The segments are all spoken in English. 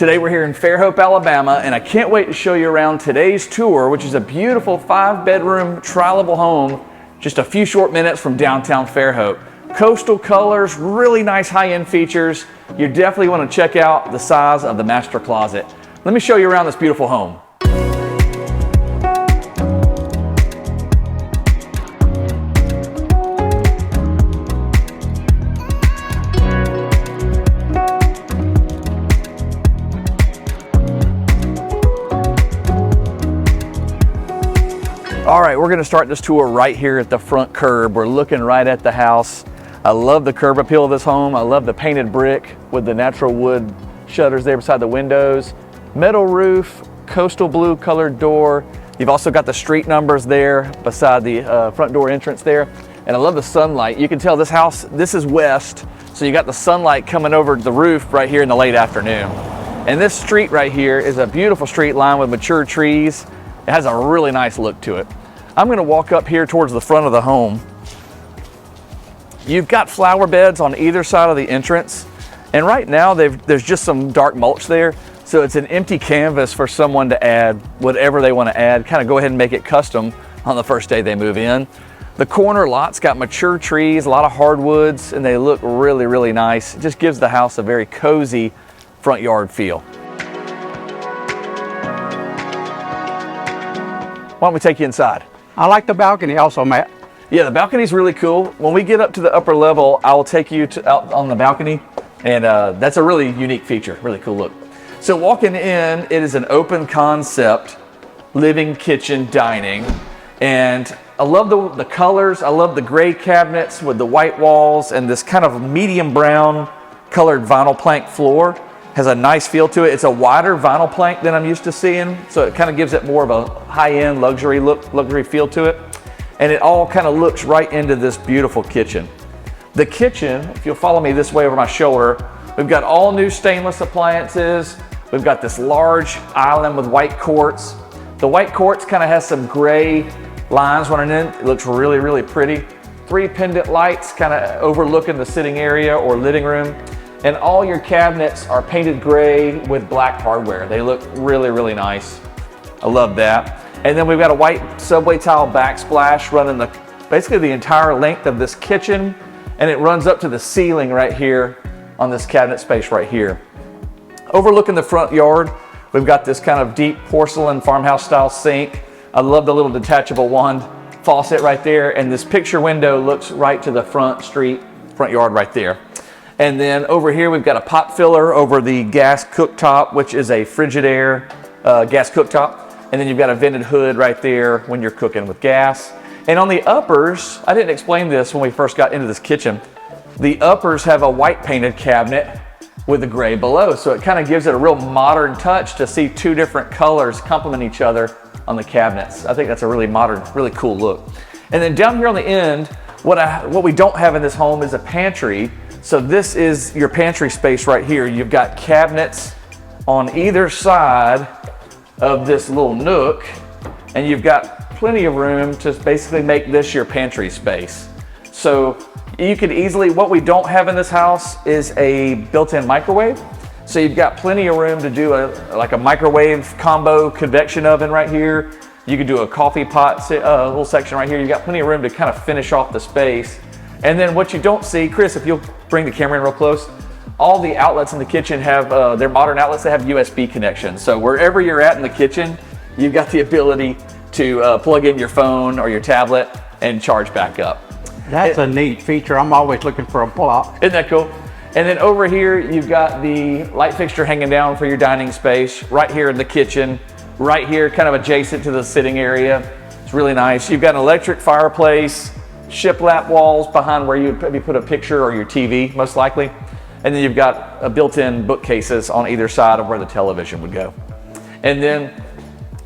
Today we're here in Fairhope, Alabama, and I can't wait to show you around today's tour, which is a beautiful 5-bedroom tri-level home just a few short minutes from downtown Fairhope. Coastal colors, really nice high-end features. You definitely want to check out the size of the master closet. Let me show you around this beautiful home. All right, we're gonna start this tour right here at the front curb. We're looking right at the house. I love the curb appeal of this home. I love the painted brick with the natural wood shutters there beside the windows. Metal roof, coastal blue colored door. You've also got the street numbers there beside the front door entrance there. And I love the sunlight. You can tell this house, this is west, so you got the sunlight coming over the roof right here in the late afternoon. And this street right here is a beautiful street lined with mature trees. It has a really nice look to it. I'm gonna walk up here towards the front of the home. You've got flower beds on either side of the entrance. And right now there's just some dark mulch there. So it's an empty canvas for someone to add whatever they wanna add, kind of go ahead and make it custom on the first day they move in. The corner lot's got mature trees, a lot of hardwoods, and they look really, really nice. It just gives the house a very cozy front yard feel. Why don't we take you inside? I like the balcony also, Matt. Yeah, the balcony's really cool. When we get up to the upper level, I will take you out on the balcony, and that's a really unique feature, really cool look. So walking in, it is an open concept, living, kitchen, dining, and I love the colors. I love the gray cabinets with the white walls and this kind of medium brown colored vinyl plank floor. Has a nice feel to it. It's a wider vinyl plank than I'm used to seeing, so it kind of gives it more of a high-end luxury look, luxury feel to it. And it all kind of looks right into this beautiful kitchen. The kitchen, if you'll follow me this way over my shoulder, we've got all new stainless appliances. We've got this large island with white quartz. The white quartz kind of has some gray lines running in. It looks really, really pretty. 3 pendant lights kind of overlooking the sitting area or living room. And all your cabinets are painted gray with black hardware. They look really, really nice. I love that. And then we've got a white subway tile backsplash running basically the entire length of this kitchen, and it runs up to the ceiling right here on this cabinet space right here. Overlooking the front yard, we've got this kind of deep porcelain farmhouse style sink. I love the little detachable wand faucet right there, and this picture window looks right to the front yard right there. And then over here, we've got a pot filler over the gas cooktop, which is a Frigidaire gas cooktop. And then you've got a vented hood right there when you're cooking with gas. And on the uppers, I didn't explain this when we first got into this kitchen. The uppers have a white painted cabinet with the gray below. So it kind of gives it a real modern touch to see 2 different colors complement each other on the cabinets. I think that's a really modern, really cool look. And then down here on the end, what we don't have in this home is a pantry. So this is your pantry space right here. You've got cabinets on either side of this little nook, and you've got plenty of room to basically make this your pantry space. So you could easily, what we don't have in this house is a built-in microwave. So you've got plenty of room to do like a microwave combo convection oven right here. You could do a coffee pot little section right here. You've got plenty of room to kind of finish off the space. And then what you don't see, Chris, if you'll bring the camera in real close, all the outlets in the kitchen have, they're modern outlets that have USB connections. So wherever you're at in the kitchen, you've got the ability to plug in your phone or your tablet and charge back up. That's a neat feature. I'm always looking for a block. Isn't that cool? And then over here, you've got the light fixture hanging down for your dining space, right here in the kitchen, right here, kind of adjacent to the sitting area. It's really nice. You've got an electric fireplace, shiplap walls behind where you'd maybe put a picture or your TV, most likely. And then you've got a built-in bookcases on either side of where the television would go. And then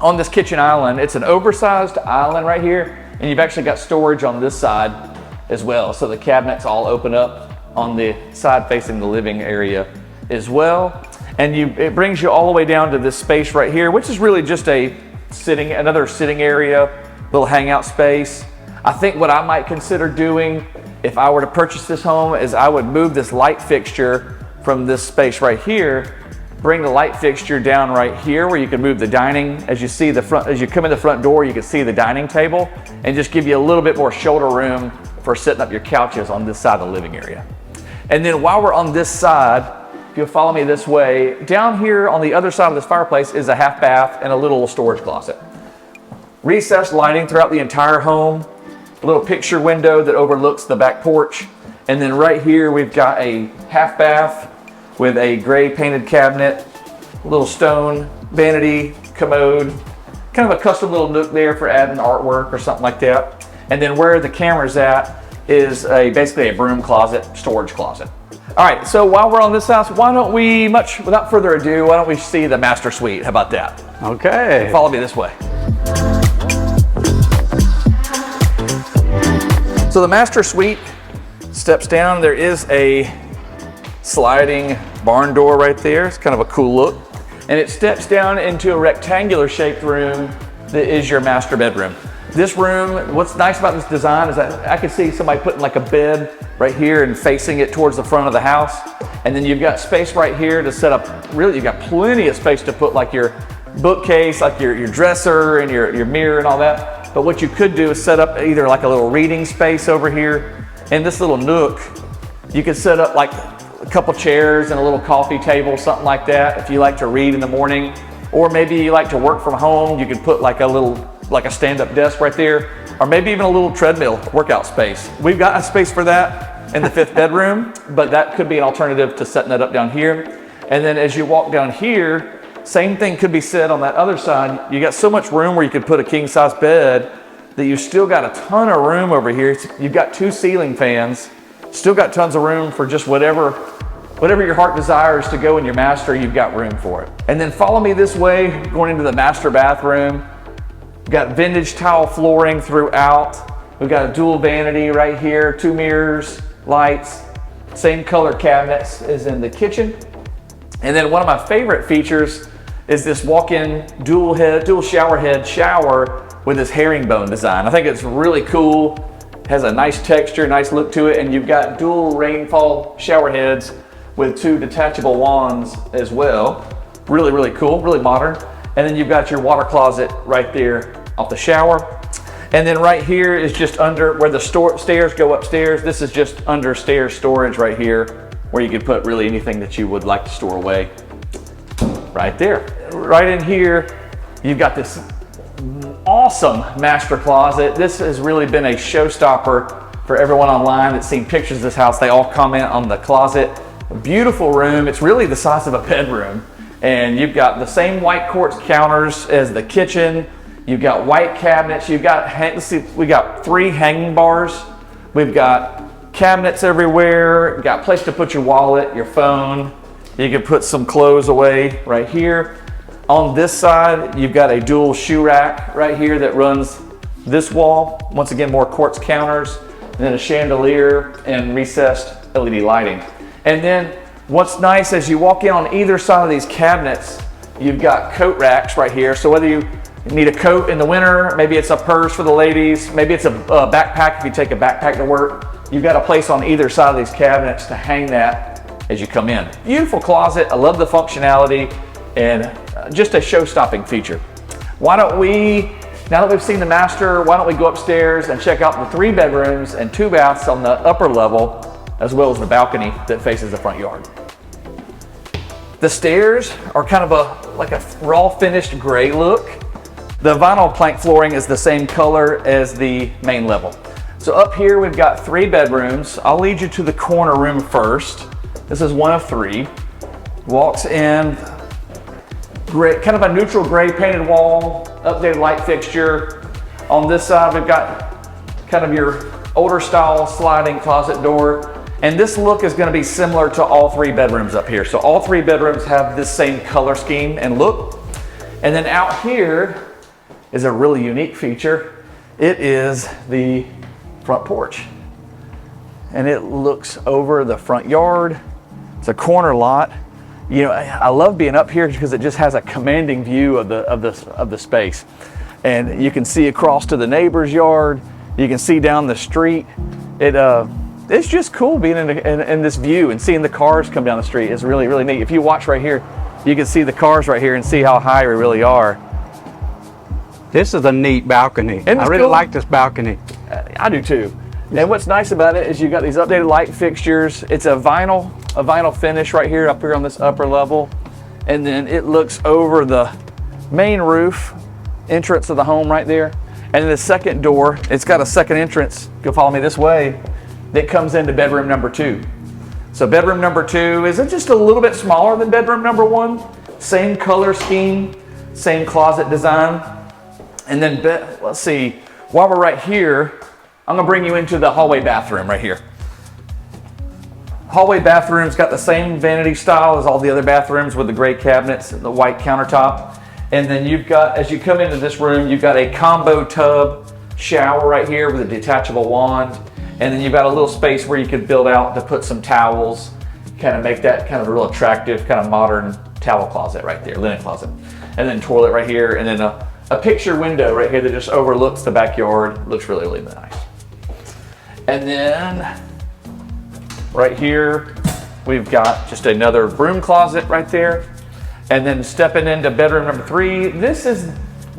on this kitchen island, it's an oversized island right here, and you've actually got storage on this side as well. So the cabinets all open up on the side facing the living area as well. And it brings you all the way down to this space right here, which is really just another sitting area, little hangout space. I think what I might consider doing if I were to purchase this home is I would move this light fixture from this space right here bring the light fixture down right here where you can move the dining. As you see as you come in the front door, you can see the dining table and just give you a little bit more shoulder room for setting up your couches on this side of the living area. And then while we're on this side, if you'll follow me this way, down here on the other side of this fireplace is a half bath and a little storage closet. Recessed lighting throughout the entire home, a little picture window that overlooks the back porch. And then right here, we've got a half bath with a gray painted cabinet, a little stone vanity commode, kind of a custom little nook there for adding artwork or something like that. And then where the camera's at is basically a broom closet, storage closet. All right, so while we're on this house, why don't we, without further ado, why don't we see the master suite? How about that? Okay. Follow me this way. So the master suite steps down. There is a sliding barn door right there. It's kind of a cool look. And it steps down into a rectangular shaped room that is your master bedroom. This room, what's nice about this design is that I could see somebody putting like a bed right here and facing it towards the front of the house. And then you've got space right here to set up, really you've got plenty of space to put like your bookcase, like your dresser and your mirror and all that. But what you could do is set up either like a little reading space over here. In this little nook, you could set up like a couple chairs and a little coffee table, something like that. If you like to read in the morning, or maybe you like to work from home, you could put like a stand-up desk right there, or maybe even a little treadmill workout space. We've got a space for that in the 5th bedroom, but that could be an alternative to setting that up down here. And then as you walk down here, same thing could be said on that other side. You got so much room where you could put a king-size bed that you've still got a ton of room over here. You've got 2 ceiling fans, still got tons of room for just whatever your heart desires to go in your master, you've got room for it. And then follow me this way, going into the master bathroom. We've got vintage tile flooring throughout. We've got a dual vanity right here, 2 mirrors, lights, same color cabinets as in the kitchen. And then one of my favorite features is this walk-in dual shower head shower with this herringbone design. I think it's really cool. Has a nice texture, nice look to it, and you've got dual rainfall shower heads with 2 detachable wands as well. Really, really cool, really modern. And then you've got your water closet right there off the shower. And then right here is just under where the stairs go upstairs. This is just under stairs storage right here, where you could put really anything that you would like to store away. Right there. Right in here, you've got this awesome master closet. This has really been a showstopper for everyone online that's seen pictures of this house. They all comment on the closet. A beautiful room. It's really the size of a bedroom. And you've got the same white quartz counters as the kitchen. You've got white cabinets. You've got, let's see, we got 3 hanging bars. We've got cabinets everywhere. You've got a place to put your wallet, your phone. You can put some clothes away right here. On this side, you've got a dual shoe rack right here that runs this wall. Once again, more quartz counters, and then a chandelier and recessed LED lighting. And then what's nice as you walk in on either side of these cabinets, you've got coat racks right here. So whether you need a coat in the winter, maybe it's a purse for the ladies, maybe it's a backpack if you take a backpack to work, you've got a place on either side of these cabinets to hang that as you come in. Beautiful closet. I love the functionality and just a show-stopping feature. Why don't we, now that we've seen the master, why don't we go upstairs and check out the 3 bedrooms and 2 baths on the upper level, as well as the balcony that faces the front yard. The stairs are kind of like a raw finished gray look. The vinyl plank flooring is the same color as the main level. So up here we've got 3 bedrooms. I'll lead you to the corner room first. This is one of 3. Walks in, gray, kind of a neutral gray painted wall, updated light fixture. On this side we've got kind of your older style sliding closet door. And this look is going to be similar to all 3 bedrooms up here. So all 3 bedrooms have this same color scheme and look. And then out here is a really unique feature. It is the front porch. And it looks over the front yard. It's a corner lot. You know, I love being up here because it just has a commanding view of the space. And you can see across to the neighbor's yard. You can see down the street. It's just cool being in this view and seeing the cars come down the street. Is really, really neat. If you watch right here, you can see the cars right here and see how high we really are. This is a neat balcony. Isn't I this really cool? like this balcony. I do too. And what's nice about it is you've got these updated light fixtures. It's a vinyl finish right here, up here on this upper level. And then it looks over the main roof entrance of the home right there. And then the second door, it's got a second entrance, go follow me this way, that comes into bedroom number 2. So bedroom number 2 is just a little bit smaller than bedroom number 1. Same color scheme, same closet design. And then, let's see, while we're right here, I'm gonna bring you into the hallway bathroom right here. Hallway bathroom's got the same vanity style as all the other bathrooms with the gray cabinets and the white countertop. And then you've got, as you come into this room, you've got a combo tub shower right here with a detachable wand. And then you've got a little space where you could build out to put some towels, kind of make that kind of a real attractive, kind of modern towel closet right there, linen closet. And then toilet right here, and then a picture window right here that just overlooks the backyard. Looks really, really nice. And then right here, we've got just another broom closet right there. And then stepping into bedroom number 3, this is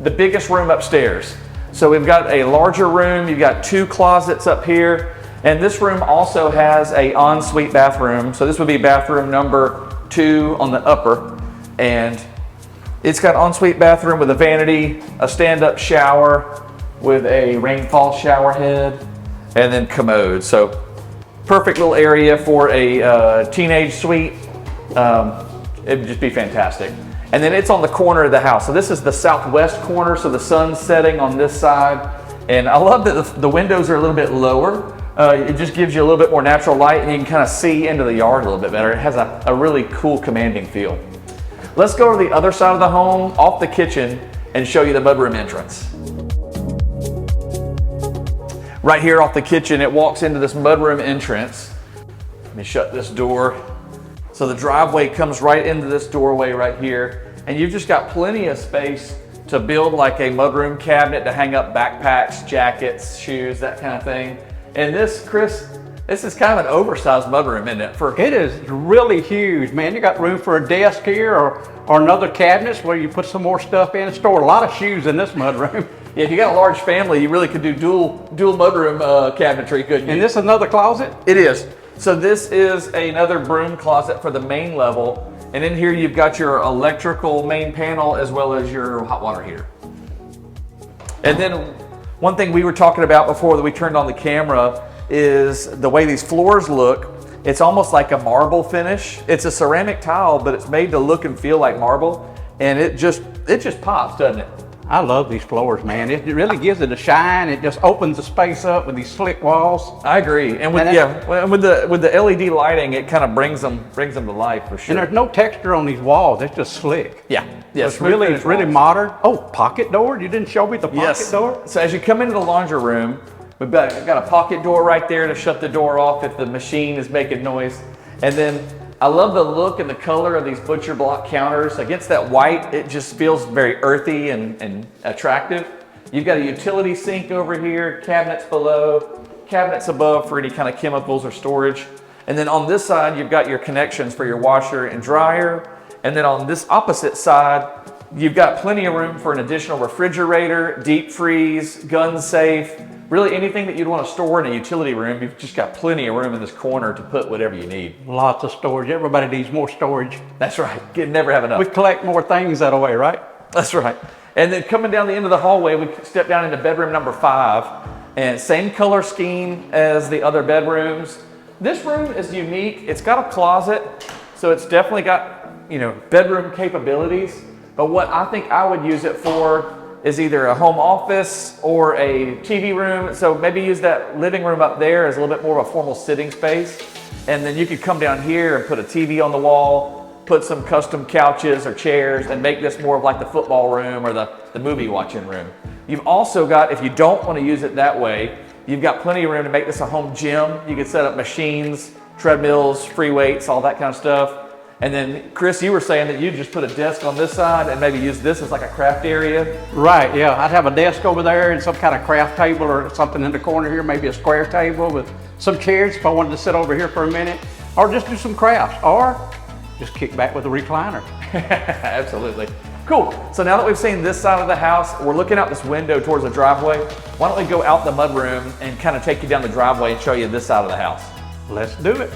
the biggest room upstairs. So we've got a larger room, you've got 2 closets up here, and this room also has a ensuite bathroom. So this would be bathroom number 2 on the upper. And it's got ensuite bathroom with a vanity, a stand-up shower with a rainfall shower head, and then commode. So perfect little area for a teenage suite. It'd just be fantastic. And then it's on the corner of the house. So this is the southwest corner, so the sun's setting on this side. And I love that the windows are a little bit lower. It just gives you a little bit more natural light, and you can kind of see into the yard a little bit better. It has a really cool commanding feel. Let's go to the other side of the home, off the kitchen, and show you the mudroom entrance. Right here off the kitchen, it walks into this mudroom entrance. Let me shut this door. So the driveway comes right into this doorway right here, and you've just got plenty of space to build like a mudroom cabinet to hang up backpacks, jackets, shoes, that kind of thing. And this, Chris, this is kind of an oversized mudroom, isn't it? It is really huge, man. You got room for a desk here or another cabinets where you put some more stuff in and store a lot of shoes in this mudroom. Yeah, if you got a large family, you really could do dual mudroom cabinetry, couldn't you? And this is another closet? It is. So this is another broom closet for the main level. And in here you've got your electrical main panel as well as your hot water heater. And then one thing we were talking about before that we turned on the camera is the way these floors look. It's almost like a marble finish. It's a ceramic tile, but it's made to look and feel like marble. And it just pops, doesn't it? I love these floors, man. It really gives it a shine. It just opens the space up with these slick walls. I agree. And with the LED lighting, it kind of brings them to life for sure. And there's no texture on these walls. It's just slick. Yeah. Yes. It's really modern. Oh, pocket door. You didn't show me the pocket door? So as you come into the laundry room, we've got a pocket door right there to shut the door off if the machine is making noise. And then I love the look and the color of these butcher block counters. Against that white, it just feels very earthy and attractive. You've got a utility sink over here, cabinets below, cabinets above for any kind of chemicals or storage. And then on this side, you've got your connections for your washer and dryer. And then on this opposite side, you've got plenty of room for an additional refrigerator, deep freeze, gun safe, really anything that you'd want to store in a utility room. You've just got plenty of room in this corner to put whatever you need. Lots of storage. Everybody needs more storage. That's right. You never have enough. We collect more things that way, right? That's right. And then coming down the end of the hallway, we step down into bedroom number 5, and same color scheme as the other bedrooms. This room is unique. It's got a closet, so it's definitely got, bedroom capabilities. But what I think I would use it for is either a home office or a TV room. So maybe use that living room up there as a little bit more of a formal sitting space. And then you could come down here and put a TV on the wall, put some custom couches or chairs, and make this more of like the football room or the movie watching room. You've also got, if you don't want to use it that way, you've got plenty of room to make this a home gym. You could set up machines, treadmills, free weights, all that kind of stuff. And then, Chris, you were saying that you just put a desk on this side and maybe use this as like a craft area. Right, yeah. I'd have a desk over there and some kind of craft table or something in the corner here, maybe a square table with some chairs if I wanted to sit over here for a minute, or just do some crafts. Or just kick back with a recliner. Absolutely. Cool. So now that we've seen this side of the house, we're looking out this window towards the driveway. Why don't we go out the mudroom and kind of take you down the driveway and show you this side of the house. Let's do it.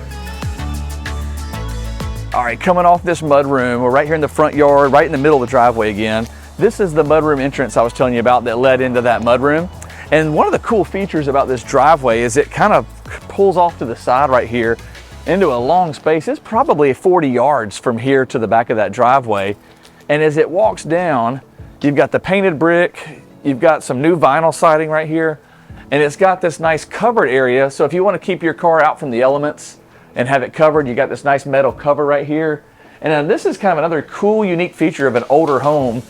All right, coming off this mudroom, we're right here in the front yard, right in the middle of the driveway again. This is the mudroom entrance I was telling you about that led into that mudroom. And one of the cool features about this driveway is it kind of pulls off to the side right here into a long space. It's probably 40 yards from here to the back of that driveway. And as it walks down, you've got the painted brick, you've got some new vinyl siding right here, and it's got this nice covered area. So if you want to keep your car out from the elements and have it covered, you got this nice metal cover right here. And then this is kind of another cool, unique feature of an older home,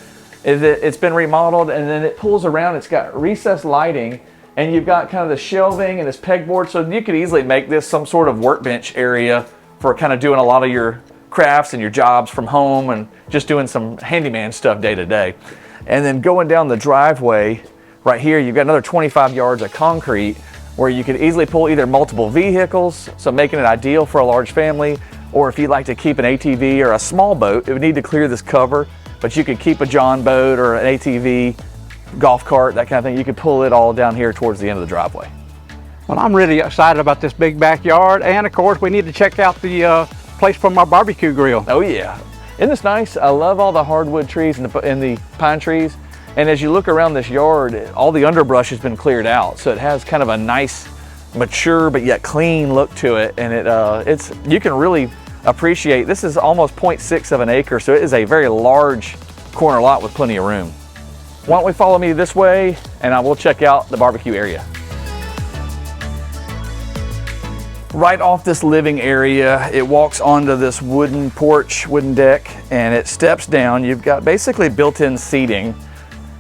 is that it's been remodeled and then it pulls around. It's got recessed lighting, and you've got kind of the shelving and this pegboard, so you could easily make this some sort of workbench area for kind of doing a lot of your crafts and your jobs from home and just doing some handyman stuff day to day. And then going down the driveway right here, you've got another 25 yards of concrete where you could easily pull either multiple vehicles, so making it ideal for a large family, or if you'd like to keep an ATV or a small boat, it would need to clear this cover, but you could keep a John boat or an ATV, golf cart, that kind of thing. You could pull it all down here towards the end of the driveway. Well, I'm really excited about this big backyard, and of course we need to check out the place for my barbecue grill. Oh yeah, isn't this nice? I love all the hardwood trees and the pine trees. And as you look around this yard, all the underbrush has been cleared out. So it has kind of a nice, mature, but yet clean look to it. And you can really appreciate, this is almost 0.6 of an acre. So it is a very large corner lot with plenty of room. Why don't we follow me this way and I will check out the barbecue area. Right off this living area, it walks onto this wooden porch, wooden deck, and it steps down. You've got basically built-in seating.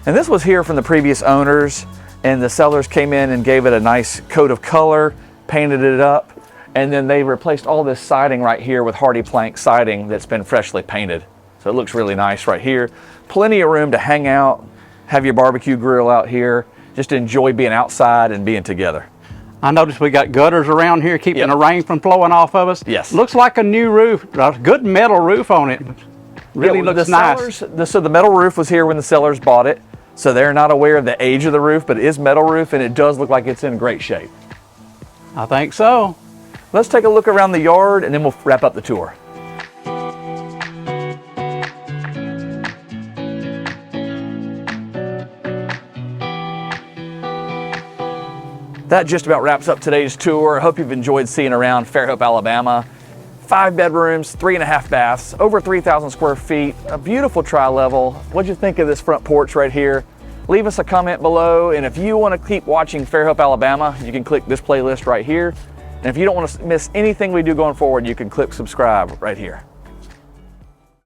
And this was here from the previous owners, and the sellers came in and gave it a nice coat of color, painted it up, and then they replaced all this siding right here with hardy plank siding that's been freshly painted. So it looks really nice right here. Plenty of room to hang out, have your barbecue grill out here, just enjoy being outside and being together. I noticed we got gutters around here keeping the rain from flowing off of us. Yes. Looks like a new roof, a good metal roof on it. Really looks nice. So the metal roof was here when the sellers bought it. So they're not aware of the age of the roof, but it is metal roof and it does look like it's in great shape. I think so. Let's take a look around the yard and then we'll wrap up the tour. That just about wraps up today's tour. I hope you've enjoyed seeing around Fairhope, Alabama. 5 bedrooms, 3.5 baths, over 3,000 square feet, a beautiful tri-level. What'd you think of this front porch right here? Leave us a comment below, and if you want to keep watching Fairhope, Alabama, you can click this playlist right here. And if you don't want to miss anything we do going forward, you can click subscribe right here.